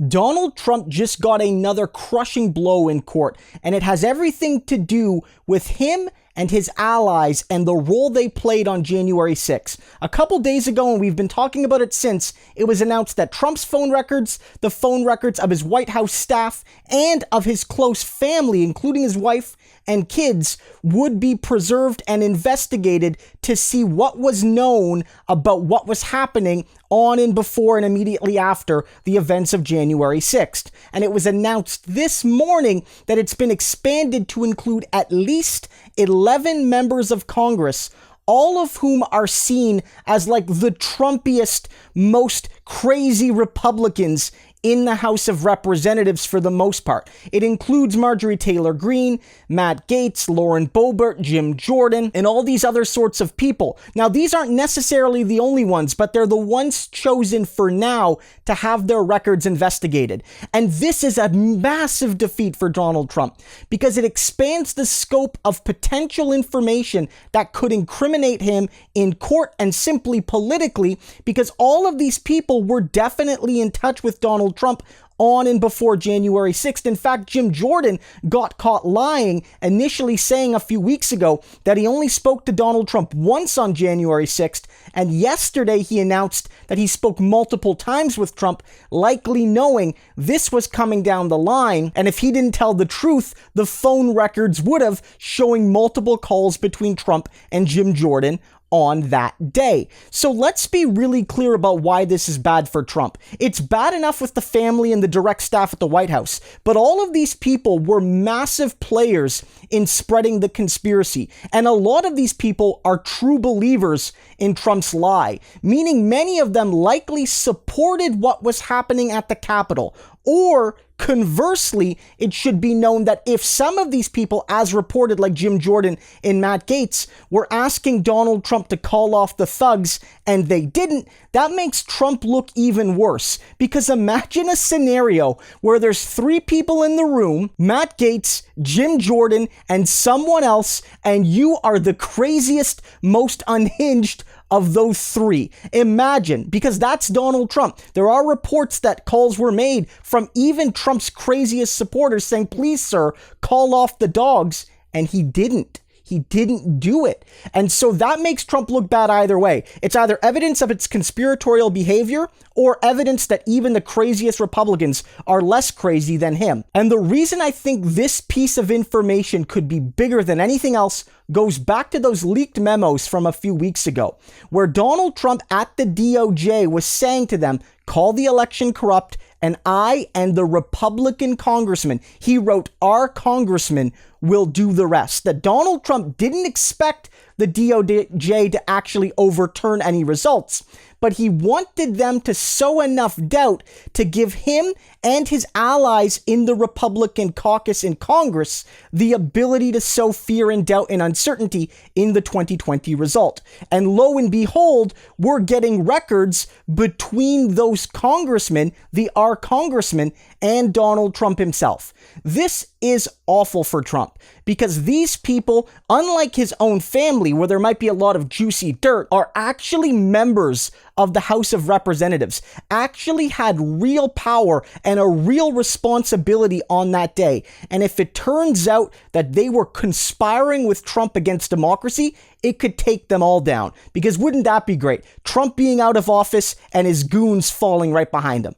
Donald Trump just got another crushing blow in court, and it has everything to do with him and his allies and the role they played on January 6th. A couple days ago, and we've been talking about it since, it was announced that Trump's phone records, the phone records of his White House staff, and of his close family, including his wife and kids, would be preserved and investigated to see what was known about what was happening on and before and immediately after the events of January 6th. And it was announced this morning that it's been expanded to include at least 11 members of Congress, all of whom are seen as like the Trumpiest, most crazy Republicans in the House of Representatives for the most part. It includes Marjorie Taylor Greene, Matt Gaetz, Lauren Boebert, Jim Jordan, and all these other sorts of people. Now, these aren't necessarily the only ones, but they're the ones chosen for now to have their records investigated. And this is a massive defeat for Donald Trump because it expands the scope of potential information that could incriminate him in court and simply politically, because all of these people were definitely in touch with Donald Trump on and before January 6th. In fact, Jim Jordan got caught lying, initially saying a few weeks ago that he only spoke to Donald Trump once on January 6th, and yesterday he announced that he spoke multiple times with Trump, likely knowing this was coming down the line, and if he didn't tell the truth, the phone records would have, showing multiple calls between Trump and Jim Jordan on that day. So let's be really clear about why this is bad for Trump. It's bad enough with the family and the direct staff at the White House, but all of these people were massive players in spreading the conspiracy. And a lot of these people are true believers in Trump's lie, meaning many of them likely supported what was happening at the Capitol. Or conversely, it should be known that if some of these people, as reported like Jim Jordan and Matt Gaetz, were asking Donald Trump to call off the thugs and they didn't, that makes Trump look even worse. Because imagine a scenario where there's 3 people in the room, Matt Gaetz, Jim Jordan, and someone else, and you are the craziest, most unhinged of those 3. Imagine, because that's Donald Trump. There are reports that calls were made from even Trump's craziest supporters saying, please, sir, call off the dogs. And he didn't. He didn't do it. And so that makes Trump look bad either way. It's either evidence of its conspiratorial behavior or evidence that even the craziest Republicans are less crazy than him. And the reason I think this piece of information could be bigger than anything else goes back to those leaked memos from a few weeks ago, where Donald Trump at the DOJ was saying to them, call the election corrupt, and I and the Republican congressman, he wrote, our congressman will do the rest. That Donald Trump didn't expect the DOJ to actually overturn any results, but he wanted them to sow enough doubt to give him and his allies in the Republican caucus in Congress the ability to sow fear and doubt and uncertainty in the 2020 result. And lo and behold, we're getting records between those congressmen, our congressman, and Donald Trump himself. This is awful for Trump because these people, unlike his own family, where there might be a lot of juicy dirt, are actually members of the House of Representatives, actually had real power and a real responsibility on that day. And if it turns out that they were conspiring with Trump against democracy, it could take them all down. Because wouldn't that be great? Trump being out of office and his goons falling right behind him.